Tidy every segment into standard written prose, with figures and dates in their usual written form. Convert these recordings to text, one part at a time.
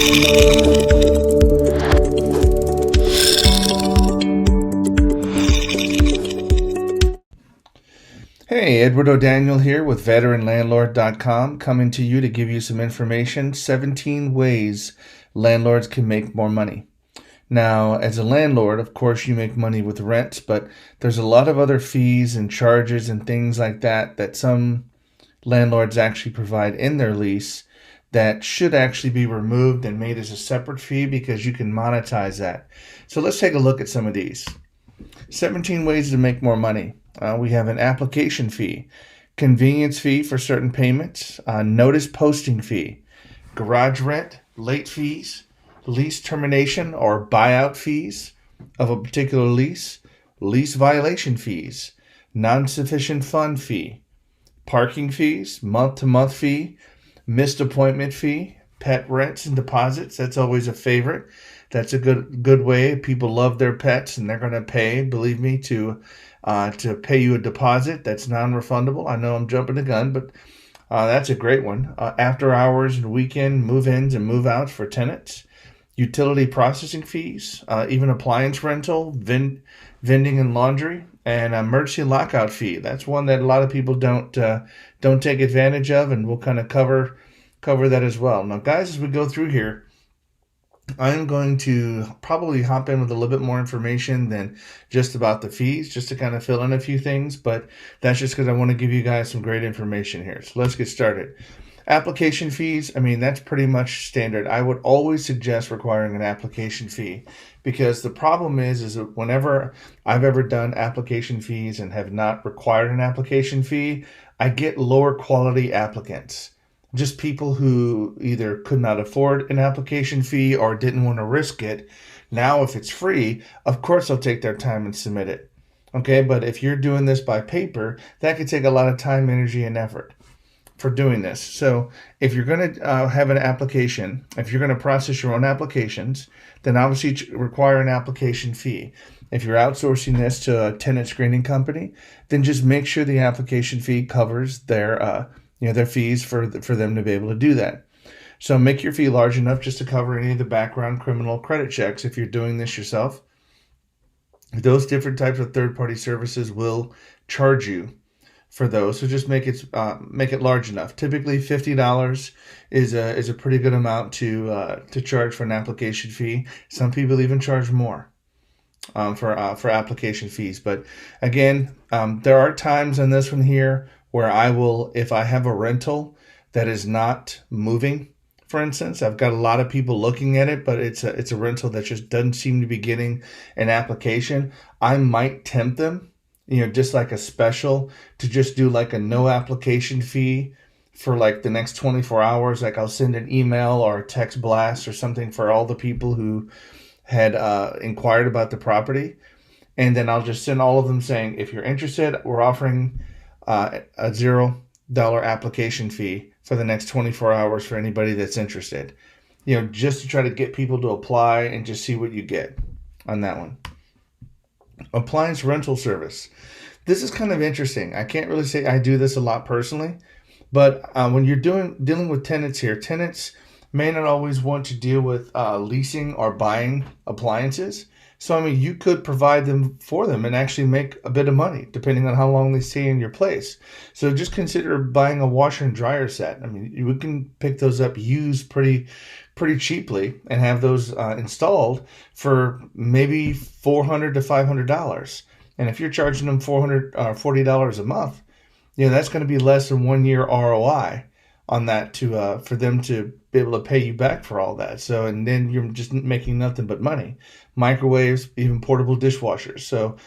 Hey, Edward O'Daniel here with VeteranLandlord.com, coming to you to give you some information, 17 ways landlords can make more money. Now, as a landlord, of course, you make money with rent, but there's a lot of other fees and charges and things like that that some landlords actually provide in their lease that should actually be removed and made as a separate fee because you can monetize that. So let's take a look at some of these. 17 ways to make more money. We have an application fee, convenience fee for certain payments, notice posting fee, garage rent, late fees, lease termination or buyout fees of a particular lease, lease violation fees, non-sufficient fund fee, parking fees, month-to-month fee, missed appointment fee, pet rents and deposits. That's always a favorite. That's a good way. People love their pets and they're going to pay, believe me, to pay you a deposit that's non-refundable. I know I'm jumping the gun, but that's a great one. After hours and weekend move-ins and move-outs for tenants, utility processing fees, even appliance rental, vending and laundry, and emergency lockout fee. That's one that a lot of people don't take advantage of, and we'll kind of cover that as well. Now, guys, as we go through here, I'm going to probably hop in with a little bit more information than just about the fees, just to kind of fill in a few things, but that's just because I want to give you guys some great information here. So let's get started. Application fees, I mean, that's pretty much standard. I would always suggest requiring an application fee because the problem is that whenever I've ever done application fees and have not required an application fee, I get lower quality applicants. Just people who either could not afford an application fee or didn't want to risk it. Now, if it's free, of course they'll take their time and submit it. Okay, but if you're doing this by paper, that could take a lot of time, energy, and effort for doing this. So if you're going to have an application, if you're going to process your own applications, then obviously require an application fee. If you're outsourcing this to a tenant screening company, then just make sure the application fee covers their fees for them to be able to do that. So make your fee large enough just to cover any of the background criminal credit checks if you're doing this yourself. Those different types of third-party services will charge you for those, so just make it large enough. Typically, $50 is a pretty good amount to charge for an application fee. Some people even charge more for application fees. But again, there are times on this one here where I will, if I have a rental that is not moving, for instance, I've got a lot of people looking at it, but it's a rental that just doesn't seem to be getting an application, I might tempt them, just like a special, to just do like a no application fee for like the next 24 hours. Like I'll send an email or a text blast or something for all the people who had inquired about the property. And then I'll just send all of them saying, if you're interested, we're offering a $0 application fee for the next 24 hours for anybody that's interested, just to try to get people to apply and just see what you get on that one. Appliance rental service. This is kind of interesting. I can't really say I do this a lot personally, but when you're dealing with tenants here, tenants may not always want to deal with leasing or buying appliances. So, I mean, you could provide them for them and actually make a bit of money depending on how long they stay in your place. So just consider buying a washer and dryer set. I mean, you can pick those up used pretty cheaply and have those installed for maybe $400 to $500. And if you're charging them $40 a month, that's going to be less than 1 year ROI on that for them to be able to pay you back for all that. So, and then you're just making nothing but money. Microwaves, even portable dishwashers. So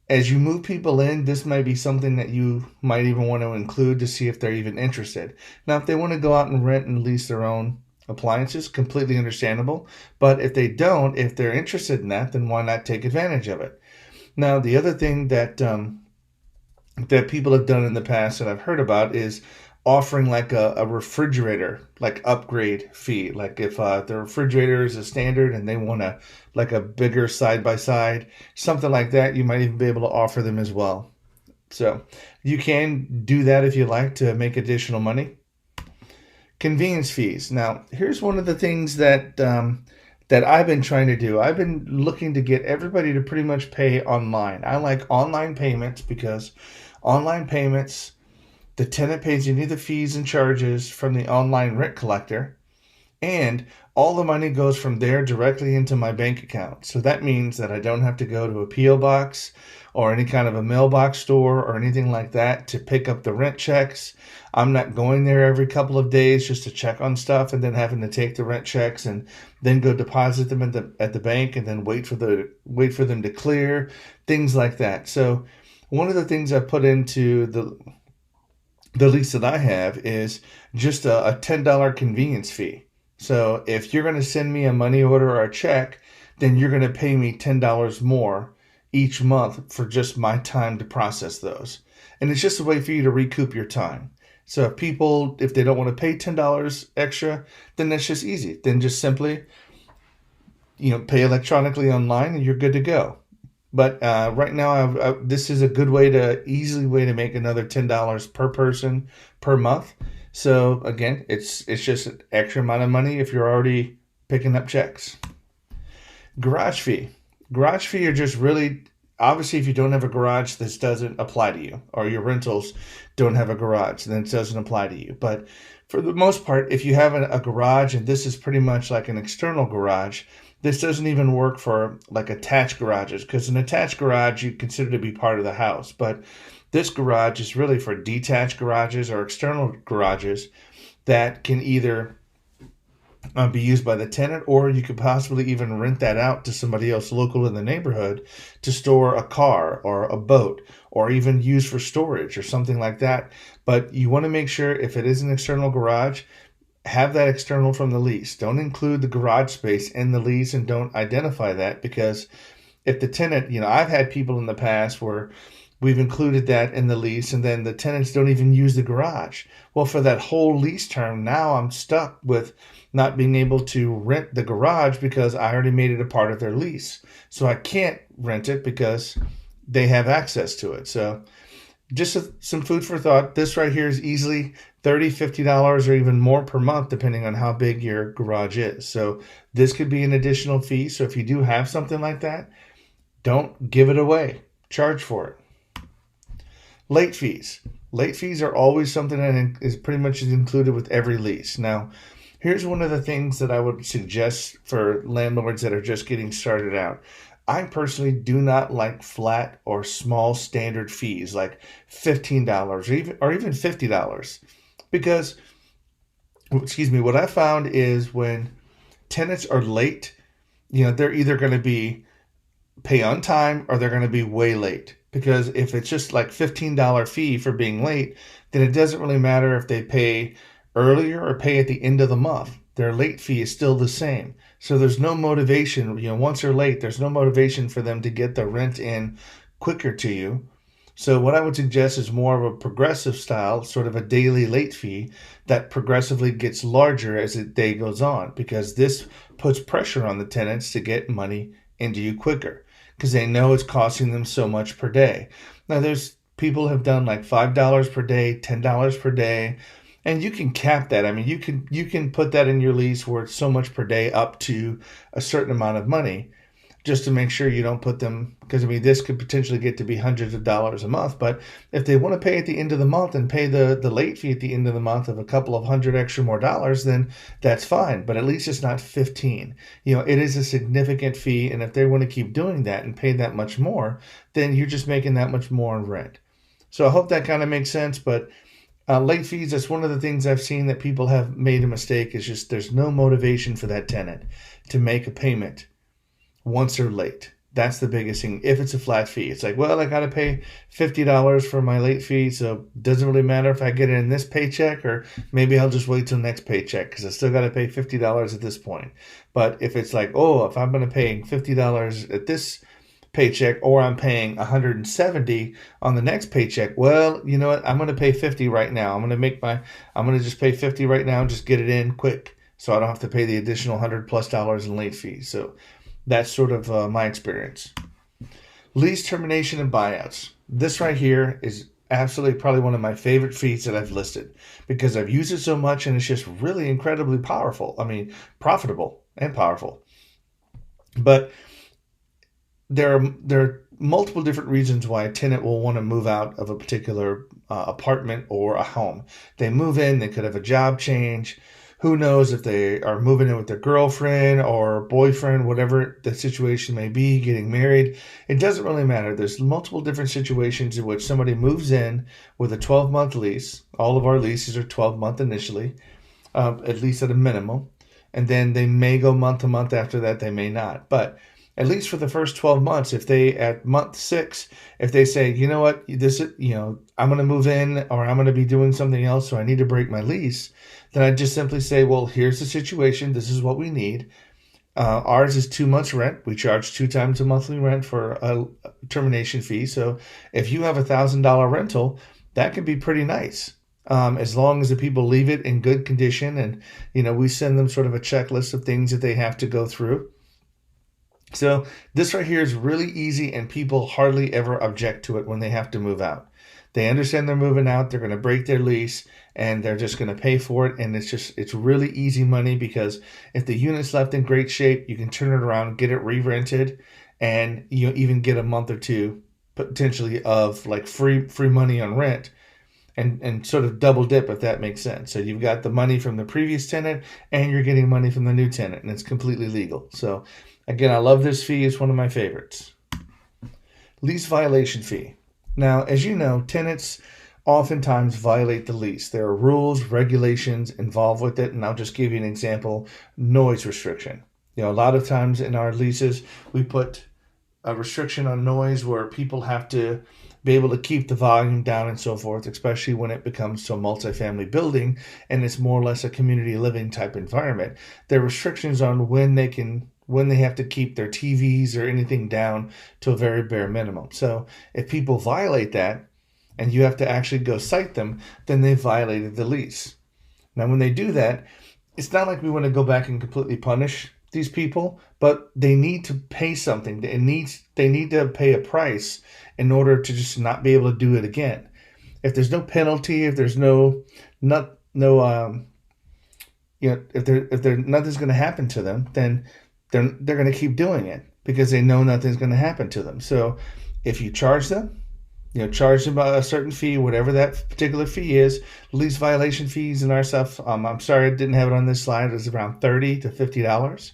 as you move people in, this might be something that you might even want to include to see if they're even interested. Now, if they want to go out and rent and lease their own appliances, completely understandable. But if they don't, if they're interested in that, then why not take advantage of it? Now, the other thing that people have done in the past that I've heard about is offering like a refrigerator like upgrade fee. Like if the refrigerator is a standard and they want a bigger side-by-side, something like that, you might even be able to offer them as well. So you can do that if you like to make additional money. Convenience fees. Now, here's one of the things that I've been trying to do. I've been looking to get everybody to pretty much pay online. I like online payments because online payments, the tenant pays any of the fees and charges from the online rent collector, and all the money goes from there directly into my bank account. So that means that I don't have to go to a P.O. box or any kind of a mailbox store or anything like that to pick up the rent checks. I'm not going there every couple of days just to check on stuff and then having to take the rent checks and then go deposit them at the bank and then wait for them to clear, things like that. So one of the things I put into the lease that I have is just a $10 convenience fee. So if you're going to send me a money order or a check, then you're going to pay me $10 more each month for just my time to process those. And it's just a way for you to recoup your time. So if they don't want to pay $10 extra, then that's just easy. Then just simply, pay electronically online and you're good to go. But right now, this is a good easy way to make another $10 per person per month. So again, it's just an extra amount of money if you're already picking up checks. Garage fee. Garage fee are just really, obviously, if you don't have a garage, this doesn't apply to you, or your rentals don't have a garage, then it doesn't apply to you. But for the most part, if you have a garage, and this is pretty much like an external garage, this doesn't even work for like attached garages, because an attached garage you consider to be part of the house. But this garage is really for detached garages or external garages that can either be used by the tenant, or you could possibly even rent that out to somebody else local in the neighborhood to store a car or a boat, or even use for storage or something like that. But you want to make sure, if it is an external garage, have that external from the lease. Don't include the garage space in the lease and don't identify that, because if the tenant, I've had people in the past where we've included that in the lease and then the tenants don't even use the garage. Well, for that whole lease term, now I'm stuck with not being able to rent the garage because I already made it a part of their lease. So I can't rent it because they have access to it. So just some food for thought. This right here is easily $30, $50 or even more per month, depending on how big your garage is. So this could be an additional fee. So if you do have something like that, don't give it away. Charge for it. Late fees. Late fees are always something that is pretty much included with every lease. Now, here's one of the things that I would suggest for landlords that are just getting started out. I personally do not like flat or small standard fees like $15 or even $50, because, what I found is when tenants are late, they're either going to be pay on time or they're going to be way late. Because if it's just like $15 fee for being late, then it doesn't really matter if they pay earlier or pay at the end of the month. Their late fee is still the same. So there's no motivation, once they're late, there's no motivation for them to get the rent in quicker to you. So what I would suggest is more of a progressive style, sort of a daily late fee that progressively gets larger as the day goes on, because this puts pressure on the tenants to get money into you quicker, because they know it's costing them so much per day. Now, there's people have done like $5 per day, $10 per day, and you can cap that. I mean, you can put that in your lease where it's so much per day up to a certain amount of money, just to make sure you don't put them, because this could potentially get to be hundreds of dollars a month. But if they want to pay at the end of the month and pay the late fee at the end of the month of a couple of hundred extra more dollars, then that's fine. But at least it's not 15. It is a significant fee, and if they want to keep doing that and pay that much more, then you're just making that much more in rent. So I hope that kind of makes sense. But late fees, that's one of the things I've seen that people have made a mistake, is just there's no motivation for that tenant to make a payment once they're late. That's the biggest thing. If it's a flat fee, it's like, well, I got to pay $50 for my late fee, so it doesn't really matter if I get it in this paycheck, or maybe I'll just wait till next paycheck because I still got to pay $50 at this point. But if it's like, oh, if I'm going to pay $50 at this paycheck, or I'm paying $170 on the next paycheck, well, you know what? I'm going to pay $50 right now. I'm going to just pay $50 right now and just get it in quick, so I don't have to pay the additional $100+ in late fees. So that's sort of my experience. Lease termination and buyouts. This right here is absolutely probably one of my favorite fees that I've listed because I've used it so much and it's just really incredibly powerful. I mean, profitable and powerful. But there are multiple different reasons why a tenant will want to move out of a particular apartment or a home. They move in, they could have a job change. Who knows if they are moving in with their girlfriend or boyfriend, whatever the situation may be, getting married. It doesn't really matter. There's multiple different situations in which somebody moves in with a 12-month lease. All of our leases are 12-month initially, at least at a minimum. And then they may go month to month after that, they may not. But at least for the first 12 months, if they at month 6, if they say, you know what, I'm going to move in or I'm going to be doing something else, so I need to break my lease, then I just simply say, well, here's the situation. This is what we need. Ours is 2 months rent. We charge 2 times the monthly rent for a termination fee. So if you have $1,000 rental, that can be pretty nice. As long as the people leave it in good condition and, we send them sort of a checklist of things that they have to go through. So this right here is really easy and people hardly ever object to it when they have to move out. They understand they're moving out, they're going to break their lease and they're just going to pay for it. And it's really easy money because if the unit's left in great shape, you can turn it around, get it re-rented, and you even get a month or two potentially of like free money on rent. And sort of double dip if that makes sense. So you've got the money from the previous tenant and you're getting money from the new tenant and it's completely legal. So again, I love this fee. It's one of my favorites. Lease violation fee. Now, as you know, tenants oftentimes violate the lease. There are rules, regulations involved with it. And I'll just give you an example, noise restriction. A lot of times in our leases, we put a restriction on noise where people have to be able to keep the volume down and so forth, especially when it becomes to a multifamily building and it's more or less a community living type environment. There are restrictions on when they have to keep their TVs or anything down to a very bare minimum. So if people violate that and you have to actually go cite them, then they violated the lease. Now, when they do that, it's not like we want to go back and completely punish these people, but they need to pay something. They need to pay a price in order to just not be able to do it again. If there's no penalty, if there's if nothing's going to happen to them, then they're going to keep doing it because they know nothing's going to happen to them. So if you charge them, charge them a certain fee, whatever that particular fee is. Lease violation fees and our stuff. I'm sorry I didn't have it on this slide. It's around $30 to $50.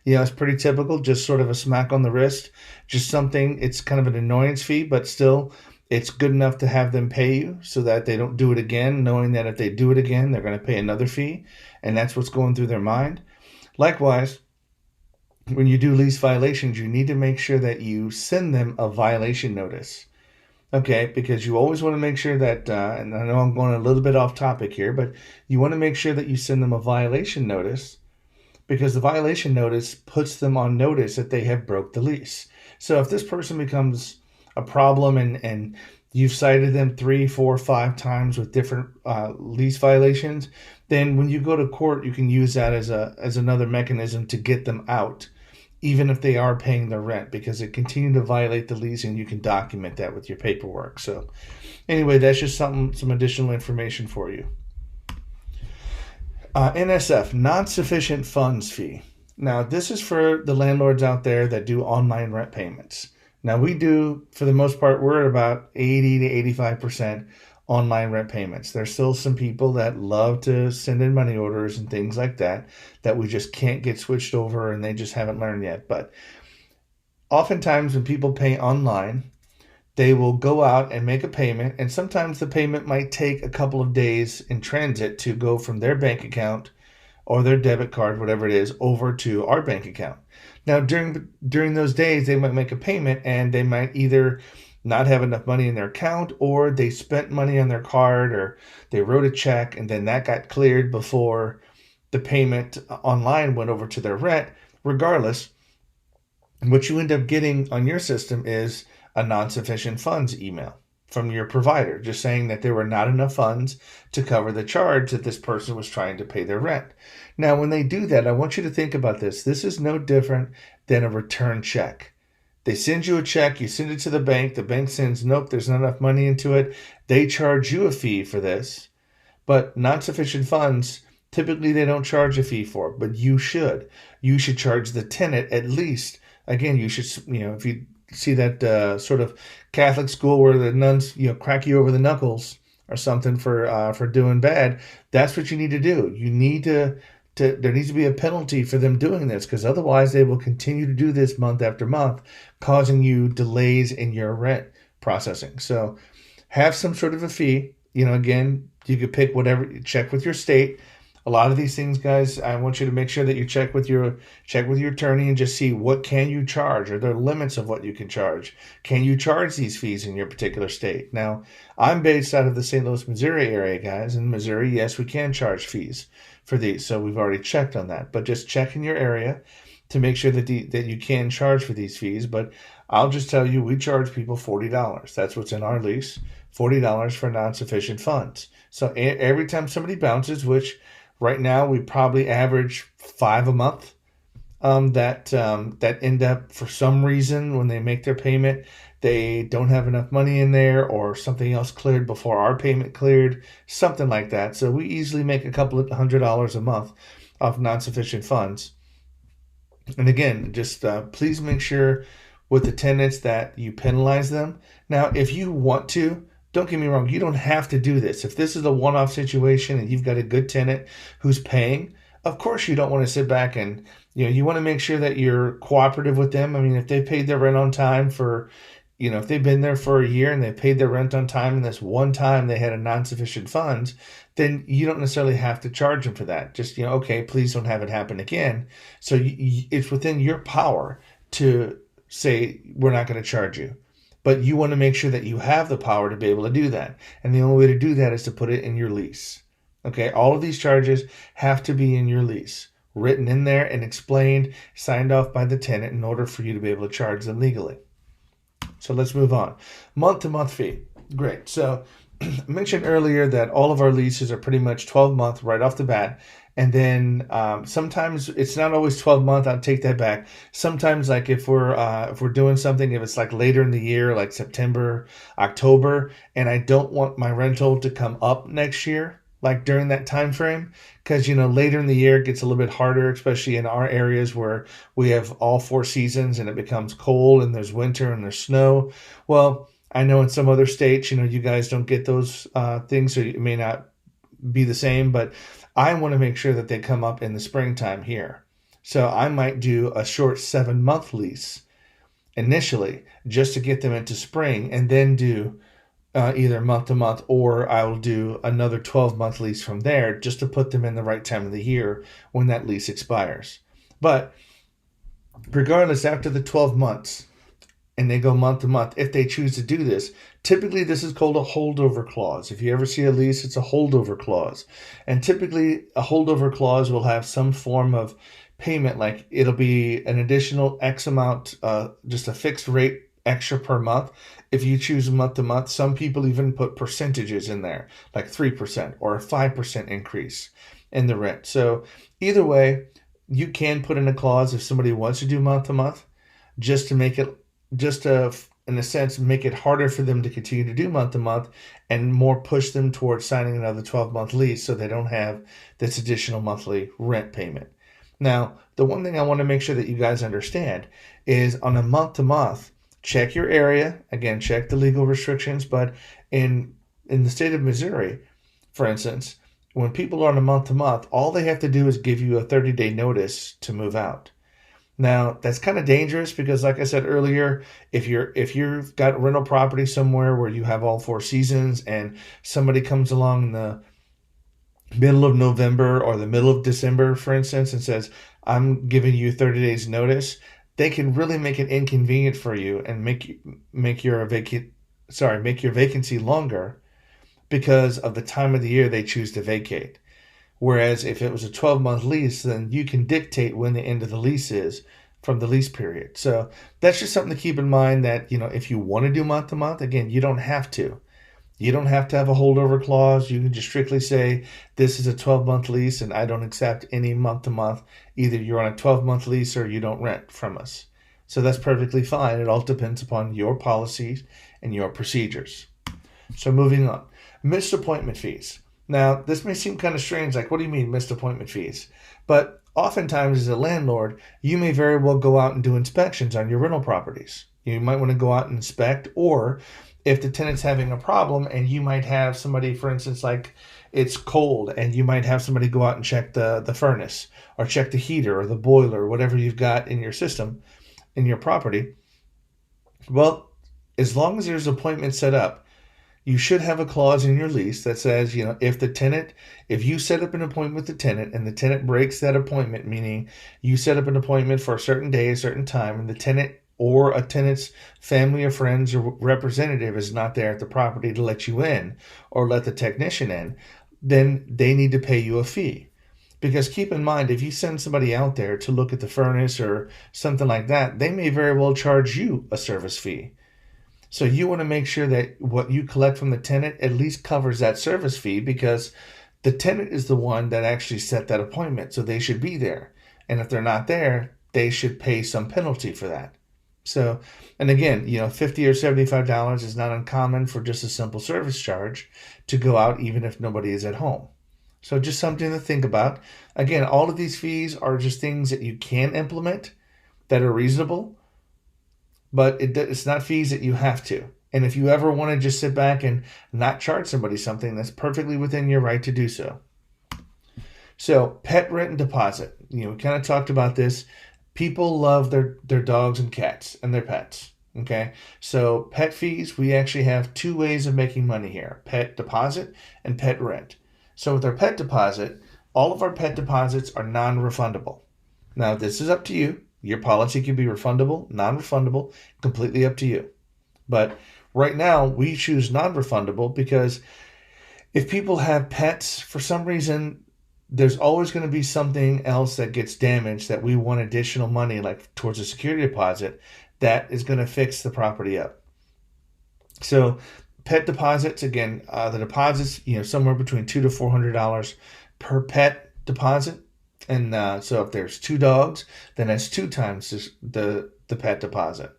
It's pretty typical, just sort of a smack on the wrist, just something. It's kind of an annoyance fee, but still it's good enough to have them pay you so that they don't do it again, knowing that if they do it again, they're going to pay another fee. And that's what's going through their mind. Likewise, when you do lease violations, you need to make sure that you send them a violation notice. Okay, because you always want to make sure that, and I know I'm going a little bit off topic here, but you want to make sure that you send them a violation notice because the violation notice puts them on notice that they have broke the lease. So if this person becomes a problem and you've cited them 3, 4, 5 times with different lease violations, then when you go to court, you can use that as another mechanism to get them out, even if they are paying their rent, because they continue to violate the lease and you can document that with your paperwork. So anyway, that's just some additional information for you. NSF, non-sufficient funds fee. Now, this is for the landlords out there that do online rent payments. Now, we do, for the most part, we're at about 80 to 85% online rent payments. There's still some people that love to send in money orders and things like that we just can't get switched over and they just haven't learned yet. But oftentimes when people pay online, they will go out and make a payment, and sometimes the payment might take a couple of days in transit to go from their bank account or their debit card, whatever it is, over to our bank account. Now, during those days, they might make a payment and they might either not have enough money in their account, or they spent money on their card, or they wrote a check and then that got cleared before the payment online went over to their rent. Regardless, what you end up getting on your system is a non-sufficient funds email from your provider, just saying that there were not enough funds to cover the charge that this person was trying to pay their rent. Now, when they do that, I want you to think about this. This is no different than a return check. They send you a check, you send it to the bank sends, nope, there's not enough money into it. They charge you a fee for this. But not sufficient funds, typically they don't charge a fee for it, but you should. You should charge the tenant at least. Again, you should, if you see that sort of Catholic school where the nuns, crack you over the knuckles or something for doing bad, that's what you need to do. You need to there needs to be a penalty for them doing this, because otherwise they will continue to do this month after month, causing you delays in your rent processing. So have some sort of a fee. Again, you could pick whatever, check with your state. A lot of these things, guys, I want you to make sure that you check with your attorney and just see what can you charge. Are there limits of what you can charge? Can you charge these fees in your particular state? Now, I'm based out of the St. Louis, Missouri area, guys. In Missouri, yes, we can charge fees for these. So we've already checked on that. But just check in your area to make sure that that you can charge for these fees. But I'll just tell you, we charge people $40. That's what's in our lease, $40 for non-sufficient funds. So every time somebody bounces, which right now we probably average 5 a month, that end up, for some reason, when they make their payment, they don't have enough money in there, or something else cleared before our payment cleared, something like that. So we easily make a couple of $100 a month off non-sufficient funds. And again, just please make sure with the tenants that you penalize them. Now, if you want to, don't get me wrong, you don't have to do this. If this is a one-off situation and you've got a good tenant who's paying, of course you don't want to sit back and, you want to make sure that you're cooperative with them. I mean, if they paid their rent on time for, if they've been there for a year and they paid their rent on time and this one time they had a non-sufficient funds, then you don't necessarily have to charge them for that. Just, okay, please don't have it happen again. So it's within your power to say, we're not going to charge you. But you want to make sure that you have the power to be able to do that. And the only way to do that is to put it in your lease. Okay, all of these charges have to be in your lease, written in there and explained, signed off by the tenant in order for you to be able to charge them legally. So let's move on. Month-to-month fee. Great. So I mentioned earlier that all of our leases are pretty much 12-month right off the bat. And then sometimes it's not always 12-month. I'll take that back. Sometimes, like if we're doing something, if it's like later in the year, like September, October, and I don't want my rental to come up next year, like during that time frame, because later in the year it gets a little bit harder, especially in our areas where we have all 4 seasons and it becomes cold and there's winter and there's snow. Well, I know in some other states, you guys don't get those things, so it may not be the same, but I want to make sure that they come up in the springtime here. So I might do a short 7-month lease initially just to get them into spring, and then do either month to month, or I will do another 12-month lease from there just to put them in the right time of the year when that lease expires. But regardless, after the 12 months, and they go month to month, if they choose to do this, typically this is called a holdover clause. If you ever see a lease, it's a holdover clause. And typically a holdover clause will have some form of payment, like it'll be an additional X amount, just a fixed rate extra per month. If you choose month to month, some people even put percentages in there, like 3% or a 5% increase in the rent. So either way, you can put in a clause if somebody wants to do month to month, just to make it, in a sense, make it harder for them to continue to do month to month, and more push them towards signing another 12-month lease so they don't have this additional monthly rent payment. Now, the one thing I want to make sure that you guys understand is, on a month to month, check your area. Again, check the legal restrictions. But in the state of Missouri, for instance, when people are on a month to month, all they have to do is give you a 30-day notice to move out. Now, that's kind of dangerous because, like I said earlier, if you've got rental property somewhere where you have all 4 seasons, and somebody comes along in the middle of November or the middle of December, for instance, and says, I'm giving you 30 days notice, they can really make it inconvenient for you and make your vacancy longer because of the time of the year they choose to vacate. Whereas if it was a 12-month lease, then you can dictate when the end of the lease is from the lease period. So that's just something to keep in mind, that, if you want to do month to month, again, you don't have to. You don't have to have a holdover clause. You can just strictly say, this is a 12-month lease and I don't accept any month to month. Either you're on a 12-month lease or you don't rent from us. So that's perfectly fine. It all depends upon your policies and your procedures. So moving on. Missed appointment fees. Now, this may seem kind of strange, like, what do you mean missed appointment fees? But oftentimes, as a landlord, you may very well go out and do inspections on your rental properties. You might want to go out and inspect, or if the tenant's having a problem and you might have somebody, for instance, like it's cold and you might have somebody go out and check the furnace or check the heater or the boiler or whatever you've got in your system, in your property. Well, as long as there's an appointment set up, you should have a clause in your lease that says, if you set up an appointment with the tenant and the tenant breaks that appointment, meaning you set up an appointment for a certain day, a certain time, and the tenant or a tenant's family or friends or representative is not there at the property to let you in or let the technician in, then they need to pay you a fee. Because keep in mind, if you send somebody out there to look at the furnace or something like that, they may very well charge you a service fee. So you want to make sure that what you collect from the tenant at least covers that service fee, because the tenant is the one that actually set that appointment. So they should be there. And if they're not there, they should pay some penalty for that. So, and again, $50 or $75 is not uncommon for just a simple service charge to go out even if nobody is at home. So just something to think about. Again, all of these fees are just things that you can implement that are reasonable, but it's not fees that you have to. And if you ever want to just sit back and not charge somebody something, that's perfectly within your right to do so. So pet rent and deposit. We kind of talked about this. People love their dogs and cats and their pets. Okay, so pet fees, we actually have two ways of making money here: pet deposit and pet rent. So with our pet deposit, all of our pet deposits are non-refundable. Now, this is up to you. Your policy can be refundable, non-refundable, completely up to you. But right now, we choose non-refundable because if people have pets, for some reason, there's always going to be something else that gets damaged that we want additional money, like towards a security deposit, that is going to fix the property up. So pet deposits, again, the deposits, somewhere between $200 to $400 per pet deposit. And so if there's 2 dogs, then that's 2 times the pet deposit.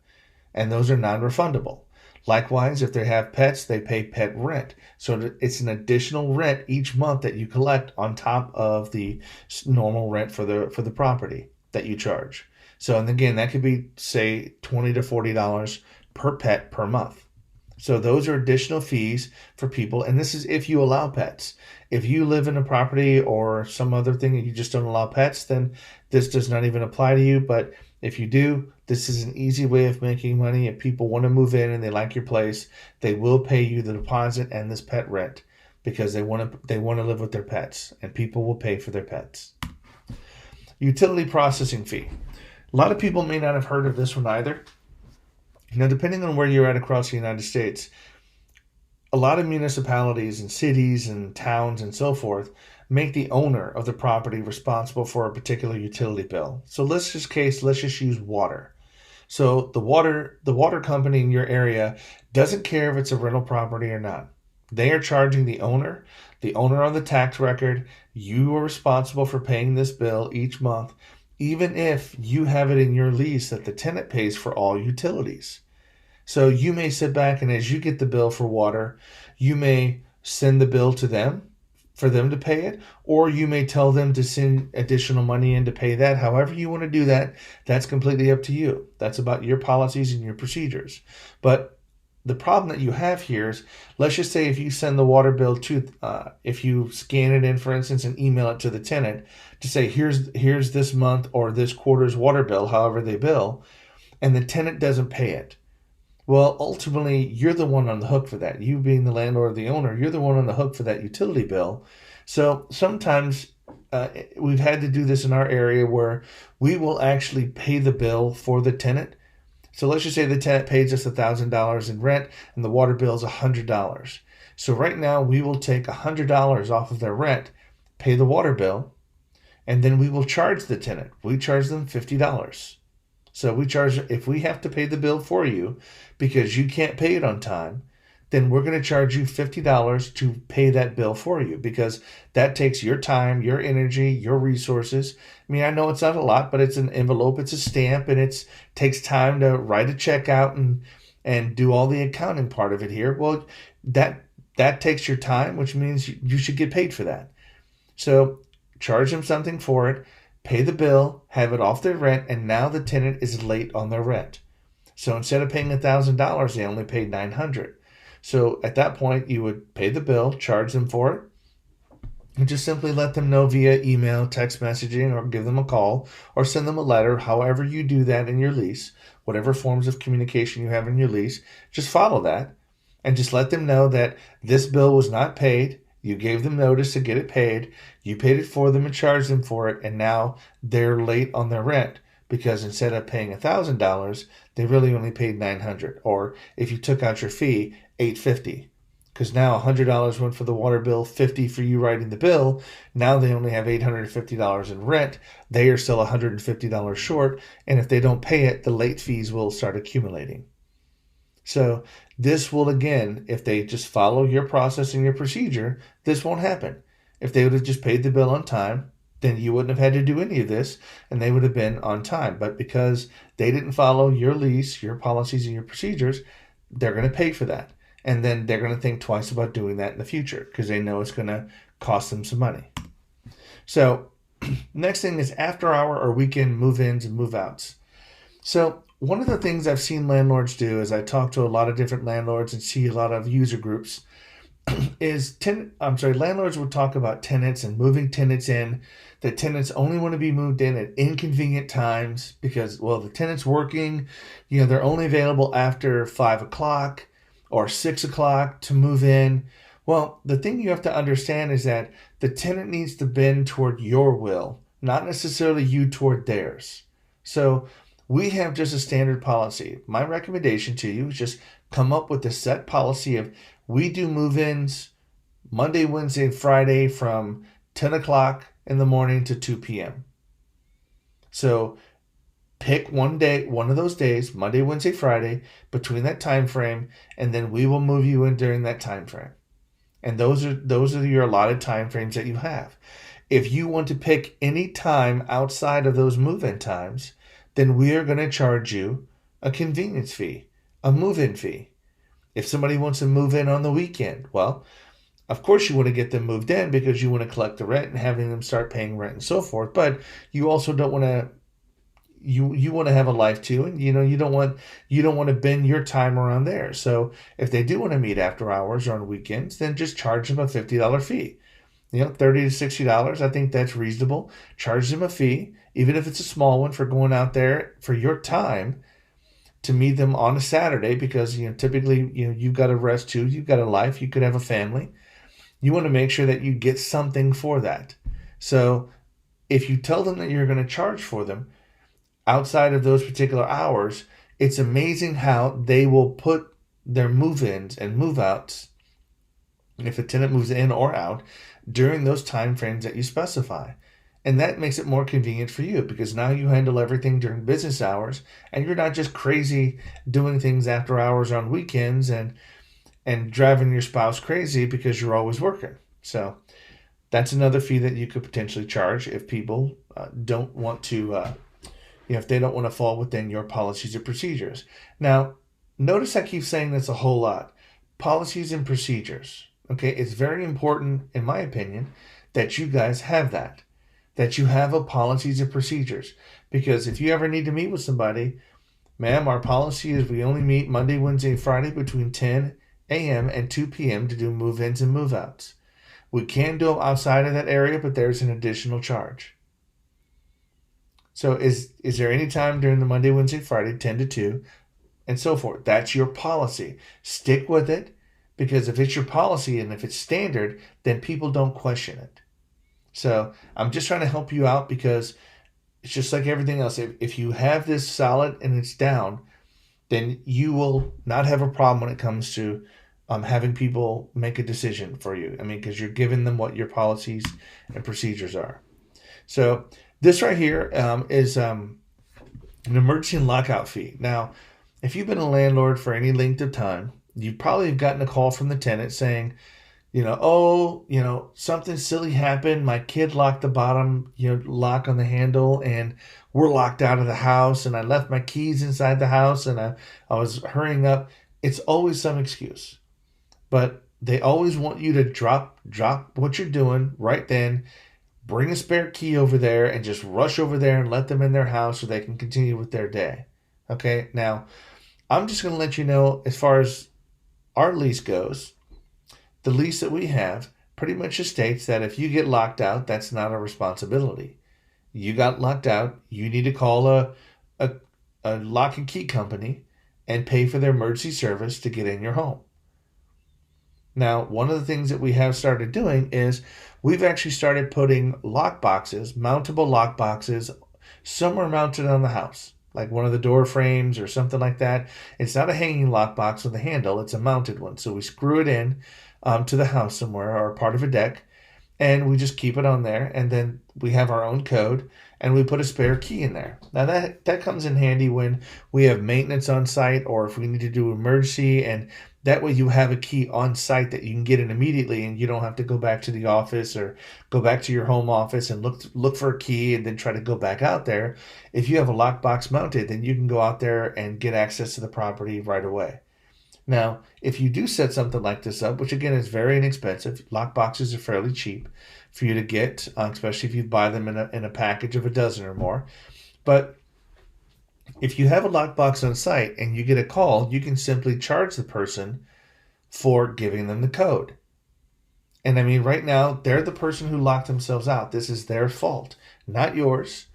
And those are non-refundable. Likewise, if they have pets, they pay pet rent. So it's an additional rent each month that you collect on top of the normal rent for the property that you charge. So, and again, that could be, say, $20 to $40 per pet per month. So those are additional fees for people, and this is if you allow pets. If you live in a property or some other thing and you just don't allow pets, then this does not even apply to you. But if you do, this is an easy way of making money. If people want to move in and they like your place, they will pay you the deposit and this pet rent because they want to live with their pets, and people will pay for their pets. Utility processing fee. A lot of people may not have heard of this one either. Now, depending on where you're at across the United States, a lot of municipalities and cities and towns and so forth make the owner of the property responsible for a particular utility bill. So let's just use water. So the water company in your area doesn't care if it's a rental property or not. They are charging the owner on the tax record. You are responsible for paying this bill each month, even if you have it in your lease that the tenant pays for all utilities. So you may sit back, and as you get the bill for water, you may send the bill to them for them to pay it, or you may tell them to send additional money in to pay that. However you want to do that, that's completely up to you. That's about your policies and your procedures. But the problem that you have here is, let's just say if you send the water bill to, if you scan it in, for instance, and email it to the tenant to say, here's this month or this quarter's water bill, however they bill, and the tenant doesn't pay it. Well, ultimately, you're the one on the hook for that. You being the landlord or the owner, you're the one on the hook for that utility bill. So sometimes we've had to do this in our area where we will actually pay the bill for the tenant. So let's just say the tenant pays us $1,000 in rent and the water bill is $100. So right now we will take $100 off of their rent, pay the water bill, and then we will charge the tenant. We charge them $50. So we charge, if we have to pay the bill for you because you can't pay it on time, then we're going to charge you $50 to pay that bill for you, because that takes your time, your energy, your resources. I mean, I know it's not a lot, but it's an envelope, it's a stamp, and it takes time to write a check out and do all the accounting part of it here. Well, that takes your time, which means you should get paid for that. So charge them something for it, pay the bill, have it off their rent, and now the tenant is late on their rent. So instead of paying $1,000, they only paid $900. So at that point, you would pay the bill, charge them for it, and just simply let them know via email, text messaging, or give them a call, or send them a letter, however you do that in your lease, whatever forms of communication you have in your lease, just follow that, and just let them know that this bill was not paid. You gave them notice to get it paid. You paid it for them and charged them for it, and now they're late on their rent because instead of paying $1,000, they really only paid $900. Or if you took out your fee, $850. Because now $100 went for the water bill, $50 for you writing the bill. Now they only have $850 in rent. They are still $150 short, and if they don't pay it, the late fees will start accumulating. So this will, again, if they just follow your process and your procedure, this won't happen. If they would have just paid the bill on time, then you wouldn't have had to do any of this, and they would have been on time. But because they didn't follow your lease, your policies, and your procedures, they're going to pay for that. And then they're going to think twice about doing that in the future because they know it's going to cost them some money. So next thing is after-hour or weekend move-ins and move-outs. So one of the things I've seen landlords do is I talk to a lot of different landlords and see a lot of user groups is landlords will talk about tenants and moving tenants in, that tenants only want to be moved in at inconvenient times because, well, the tenant's working, they're only available after 5 o'clock or 6 o'clock to move in. Well, the thing you have to understand is that the tenant needs to bend toward your will, not necessarily you toward theirs. So we have just a standard policy. My recommendation to you is just come up with a set policy of we do move-ins Monday, Wednesday, and Friday from 10 o'clock in the morning to 2 p.m. So pick one of those days, Monday, Wednesday, Friday, between that time frame, and then we will move you in during that time frame. And those are your allotted time frames that you have. If you want to pick any time outside of those move-in times, then we are going to charge you a convenience fee, a move-in fee. If somebody wants to move in on the weekend, well, of course you want to get them moved in because you want to collect the rent and having them start paying rent and so forth. But you also don't want to, you want to have a life too, and you don't want to bend your time around there. So if they do want to meet after hours or on weekends, then just charge them a $50 fee. $30 to $60. I think that's reasonable. Charge them a fee, even if it's a small one, for going out there for your time to meet them on a Saturday, because typically you've got to rest too, you've got a life, you could have a family. You want to make sure that you get something for that. So if you tell them that you're going to charge for them outside of those particular hours, it's amazing how they will put their move-ins and move-outs, if a tenant moves in or out, during those time frames that you specify. And that makes it more convenient for you because now you handle everything during business hours and you're not just crazy doing things after hours on weekends and driving your spouse crazy because you're always working. So that's another fee that you could potentially charge if people don't want to, if they don't want to fall within your policies or procedures. Now, notice I keep saying this a whole lot. Policies and procedures. Okay, it's very important, in my opinion, that you guys have that you have a policies and procedures. Because if you ever need to meet with somebody, ma'am, our policy is we only meet Monday, Wednesday, and Friday between 10 a.m. and 2 p.m. to do move-ins and move-outs. We can do them outside of that area, but there's an additional charge. So is there any time during the Monday, Wednesday, Friday, 10 to 2, and so forth? That's your policy. Stick with it, because if it's your policy and if it's standard, then people don't question it. So I'm just trying to help you out because it's just like everything else. If you have this solid and it's down, then you will not have a problem when it comes to having people make a decision for you. I mean, because you're giving them what your policies and procedures are. So this right here is an emergency and lockout fee. Now, if you've been a landlord for any length of time, you probably have gotten a call from the tenant saying, oh, something silly happened. My kid locked the bottom, lock on the handle, and we're locked out of the house, and I left my keys inside the house, and I was hurrying up. It's always some excuse. But they always want you to drop what you're doing right then, bring a spare key over there, and just rush over there and let them in their house so they can continue with their day. Okay, now I'm just going to let you know, as far as our lease goes, the lease that we have pretty much just states that if you get locked out, that's not a responsibility. You got locked out, you need to call a lock and key company and pay for their emergency service to get in your home. Now, one of the things that we have started doing is we've actually started putting lock boxes, mountable lock boxes, somewhere mounted on the house, like one of the door frames or something like that. It's not a hanging lock box with a handle, it's a mounted one. So we screw it in to the house somewhere or part of a deck, and we just keep it on there, and then we have our own code, and we put a spare key in there. Now that comes in handy when we have maintenance on site, or if we need to do emergency, and that way you have a key on site that you can get in immediately, and you don't have to go back to the office or go back to your home office and look for a key and then try to go back out there. If you have a lockbox mounted, then you can go out there and get access to the property right away. Now, if you do set something like this up, which again is very inexpensive, lock boxes are fairly cheap for you to get, especially if you buy them in a package of a dozen or more. But if you have a lockbox on site and you get a call, you can simply charge the person for giving them the code. And I mean, right now, they're the person who locked themselves out. This is their fault, not yours.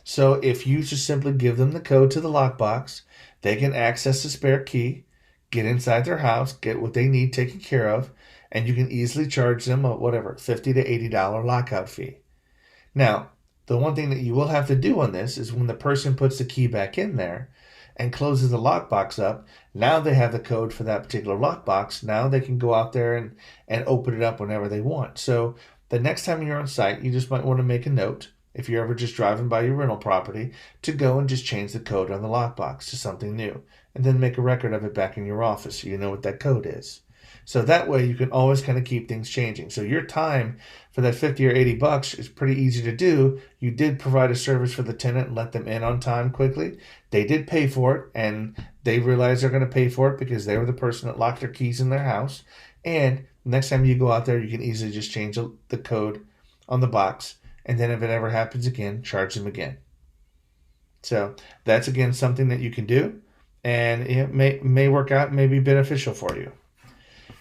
So if you just simply give them the code to the lockbox, they can access the spare key, get inside their house, get what they need taken care of, and you can easily charge them a $50 to $80 lockout fee. Now, the one thing that you will have to do on this is when the person puts the key back in there and closes the lockbox up, now they have the code for that particular lockbox. Now they can go out there and open it up whenever they want. So the next time you're on site, you just might want to make a note, if you're ever just driving by your rental property, to go and just change the code on the lockbox to something new, and then make a record of it back in your office so you know what that code is. So that way you can always kind of keep things changing. So your time for that $50 or $80 is pretty easy to do. You did provide a service for the tenant and let them in on time quickly. They did pay for it, and they realize they're going to pay for it because they were the person that locked their keys in their house. And next time you go out there, you can easily just change the code on the box, and then if it ever happens again, charge them again. So that's, again, something that you can do, and it may work out and may be beneficial for you.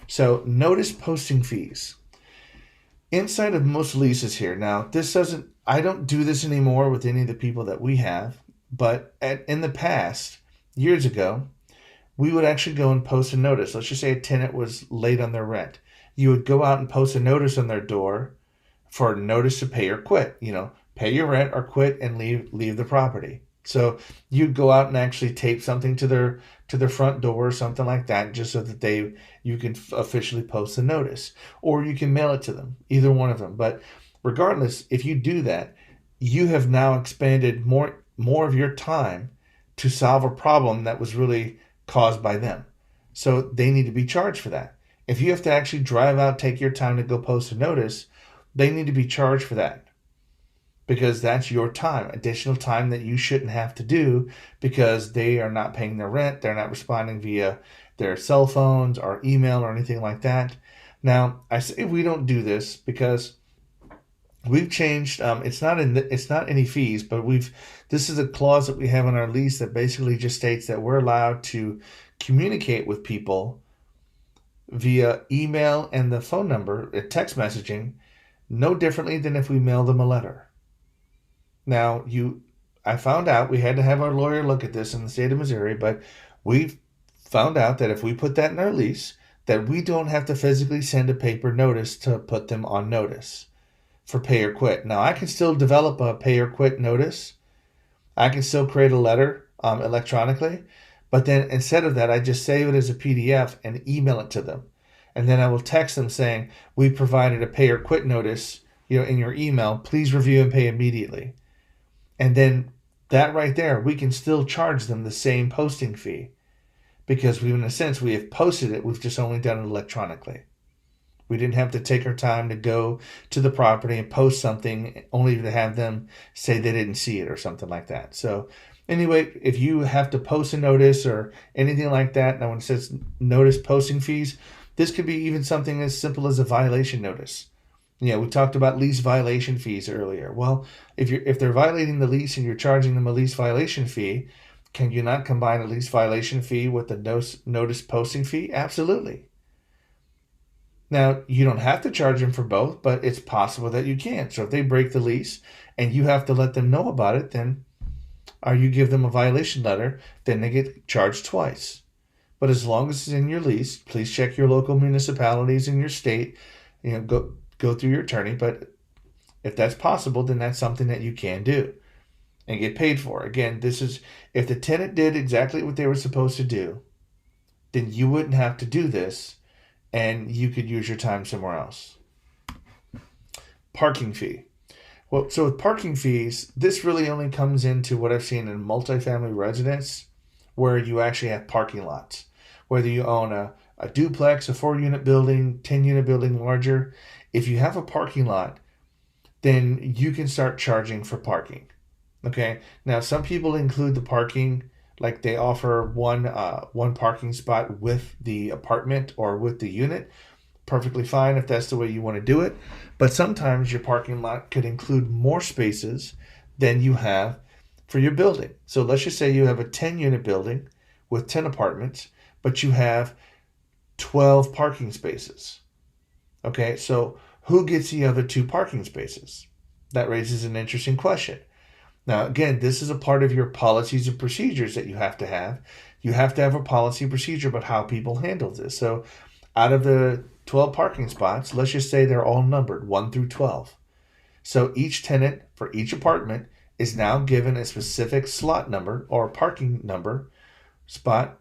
So notice posting fees. Inside of most leases here, now I don't do this anymore with any of the people that we have, but in the past, years ago, we would actually go and post a notice. Let's just say a tenant was late on their rent. You would go out and post a notice on their door for notice to pay or quit. Pay your rent or quit and leave the property. So you'd go out and actually tape something to their front door or something like that, just so that you can officially post the notice, or you can mail it to them, either one of them. But regardless, if you do that, you have now expanded more of your time to solve a problem that was really caused by them. So they need to be charged for that. If you have to actually drive out, take your time to go post a notice, they need to be charged for that, because that's your time, additional time that you shouldn't have to do because they are not paying their rent. They're not responding via their cell phones or email or anything like that. Now, I say we don't do this because we've changed. It's not any fees, but this is a clause that we have in our lease that basically just states that we're allowed to communicate with people via email and the phone number, text messaging, no differently than if we mail them a letter. Now, I found out, we had to have our lawyer look at this in the state of Missouri, but we found out that if we put that in our lease, that we don't have to physically send a paper notice to put them on notice for pay or quit. Now, I can still develop a pay or quit notice. I can still create a letter electronically, but then instead of that, I just save it as a PDF and email it to them. And then I will text them saying, we provided a pay or quit notice, in your email, please review and pay immediately. And then that right there, we can still charge them the same posting fee, because we, in a sense, we have posted it. We've just only done it electronically. We didn't have to take our time to go to the property and post something only to have them say they didn't see it or something like that. So anyway, if you have to post a notice or anything like that, now when it says notice posting fees, this could be even something as simple as a violation notice. Yeah, we talked about lease violation fees earlier. Well, if they're violating the lease and you're charging them a lease violation fee, can you not combine a lease violation fee with the notice posting fee? Absolutely. Now, you don't have to charge them for both, but it's possible that you can. So if they break the lease and you have to let them know about it, then or you give them a violation letter, then they get charged twice. But as long as it's in your lease, please check your local municipalities in your state. Go through your attorney. But if that's possible, then that's something that you can do and get paid for. Again, this is if the tenant did exactly what they were supposed to do, then you wouldn't have to do this, and you could use your time somewhere else. Parking fee. Well, so with parking fees, this really only comes into what I've seen in multifamily residence where you actually have parking lots. Whether you own a duplex, a 4-unit building, 10-unit building, larger, if you have a parking lot, then you can start charging for parking. Okay. Now, some people include the parking, like they offer one parking spot with the apartment or with the unit. Perfectly fine if that's the way you want to do it. But sometimes your parking lot could include more spaces than you have for your building. So let's just say you have a 10-unit building with 10 apartments, but you have 12 parking spaces. Okay, so who gets the other 2 parking spaces? That raises an interesting question. Now, again, this is a part of your policies and procedures that you have to have. You have to have a policy and procedure about how people handle this. So out of the 12 parking spots, let's just say they're all numbered 1 through 12. So each tenant for each apartment is now given a specific slot number or parking number spot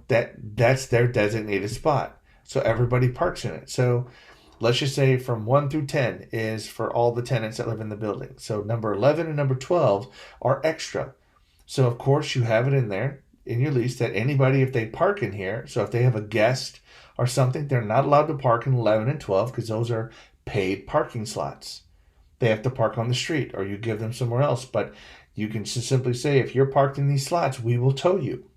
that's their designated spot. So everybody parks in it. So let's just say from 1 through 10 is for all the tenants that live in the building. So number 11 and number 12 are extra. So of course you have it in there in your lease that anybody, if they park in here, so if they have a guest or something, they're not allowed to park in 11 and 12 because those are paid parking slots. They have to park on the street or you give them somewhere else. But you can just simply say, if you're parked in these slots, we will tow you.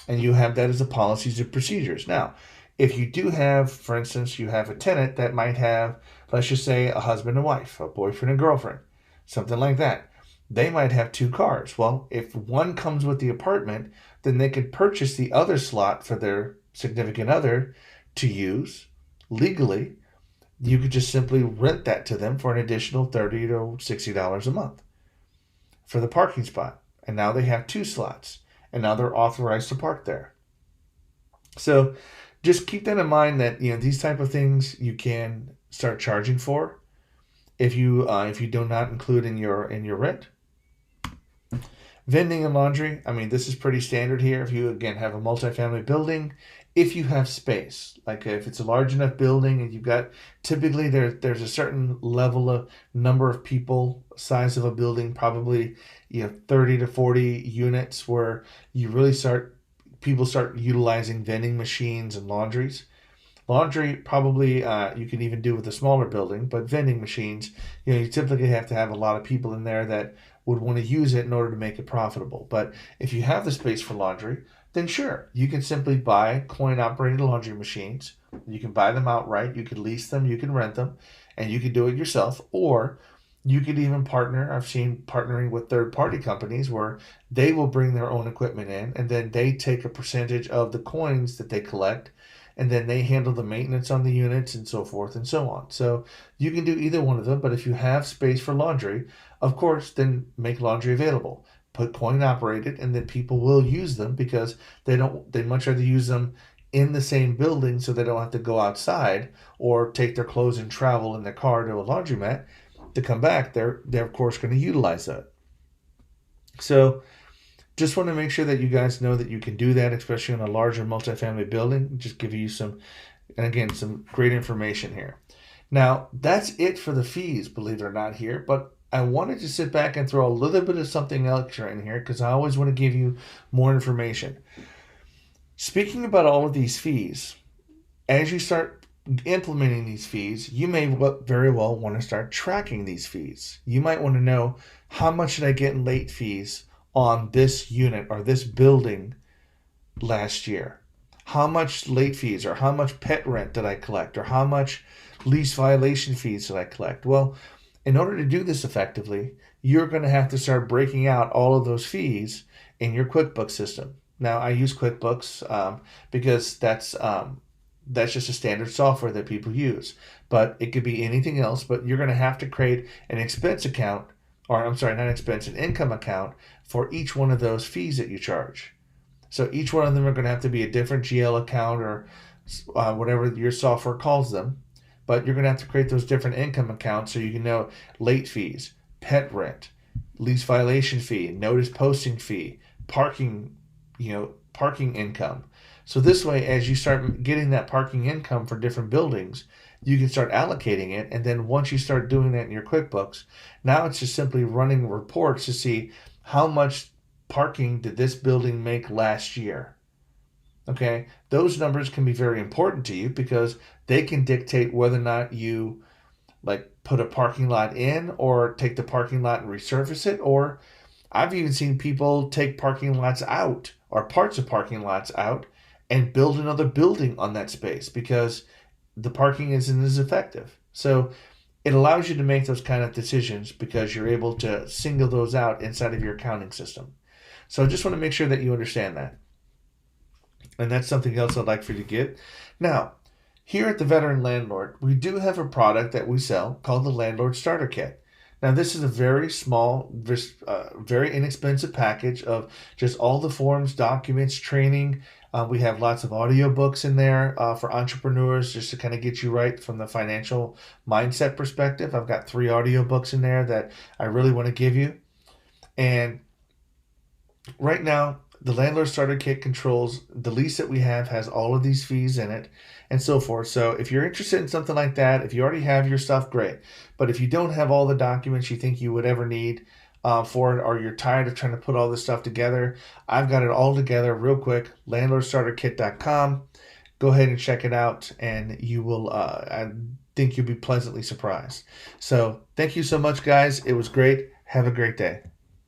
And you have that as the policies and procedures. Now, if you do have, for instance, you have a tenant that might have, let's just say, a husband and wife, a boyfriend and girlfriend, something like that. They might have 2 cars. Well, if one comes with the apartment, then they could purchase the other slot for their significant other to use legally. You could just simply rent that to them for an additional $30 to $60 a month for the parking spot. And now they have 2 slots. And now they're authorized to park there. So just keep that in mind that these type of things you can start charging for if you do not include in your rent. Vending and laundry. I mean, this is pretty standard here. If you again have a multifamily building, if you have space, like if it's a large enough building and you've got typically there's a certain level of number of people, size of a building, probably 30 to 40 units where you really people start utilizing vending machines and laundries. Laundry probably you can even do with a smaller building, but vending machines, you typically have to have a lot of people in there that would want to use it in order to make it profitable. But if you have the space for laundry, then sure, you can simply buy coin-operated laundry machines. You can buy them outright. You can lease them. You can rent them, and you can do it yourself. Or you could even partner. I've seen partnering with third-party companies where they will bring their own equipment in, and then they take a percentage of the coins that they collect, and then they handle the maintenance on the units and so forth and so on. So you can do either one of them, but if you have space for laundry, of course, then make laundry available. Put coin operated, and then people will use them because they much rather use them in the same building so they don't have to go outside or take their clothes and travel in their car to a laundromat to come back. They're of course going to utilize that. So just want to make sure that you guys know that you can do that, especially in a larger multifamily building. Just give you some great information here. Now, that's it for the fees, believe it or not here, but I wanted to sit back and throw a little bit of something extra in here because I always want to give you more information. Speaking about all of these fees, as you start implementing these fees, you may very well want to start tracking these fees. You might want to know, how much did I get in late fees on this unit or this building last year? How much late fees, or how much pet rent did I collect, or how much lease violation fees did I collect? Well, in order to do this effectively, you're going to have to start breaking out all of those fees in your QuickBooks system. Now, I use QuickBooks because that's just a standard software that people use. But it could be anything else. But you're going to have to create an expense account, or I'm sorry, not expense, an income account for each one of those fees that you charge. So each one of them are going to have to be a different GL account, or whatever your software calls them. But you're going to have to create those different income accounts so you can know late fees, pet rent, lease violation fee, notice posting fee, parking income. So this way, as you start getting that parking income for different buildings, you can start allocating it. And then once you start doing that in your QuickBooks, now it's just simply running reports to see how much parking did this building make last year. Okay, those numbers can be very important to you because they can dictate whether or not you like put a parking lot in, or take the parking lot and resurface it. Or I've even seen people take parking lots out, or parts of parking lots out, and build another building on that space because the parking isn't as effective. So it allows you to make those kind of decisions because you're able to single those out inside of your accounting system. So I just want to make sure that you understand that. And that's something else I'd like for you to get. Now, here at the Veteran Landlord, we do have a product that we sell called the Landlord Starter Kit. Now, this is a very small, very inexpensive package of just all the forms, documents, training. We have lots of audiobooks in there for entrepreneurs, just to kind of get you right from the financial mindset perspective. I've got 3 audiobooks in there that I really want to give you. And right now, the Landlord Starter Kit controls the lease that we have, has all of these fees in it, and so forth. So if you're interested in something like that, if you already have your stuff, great. But if you don't have all the documents you think you would ever need for it, or you're tired of trying to put all this stuff together, I've got it all together real quick. LandlordStarterKit.com. Go ahead and check it out, and you will, I think you'll be pleasantly surprised. So thank you so much, guys. It was great. Have a great day.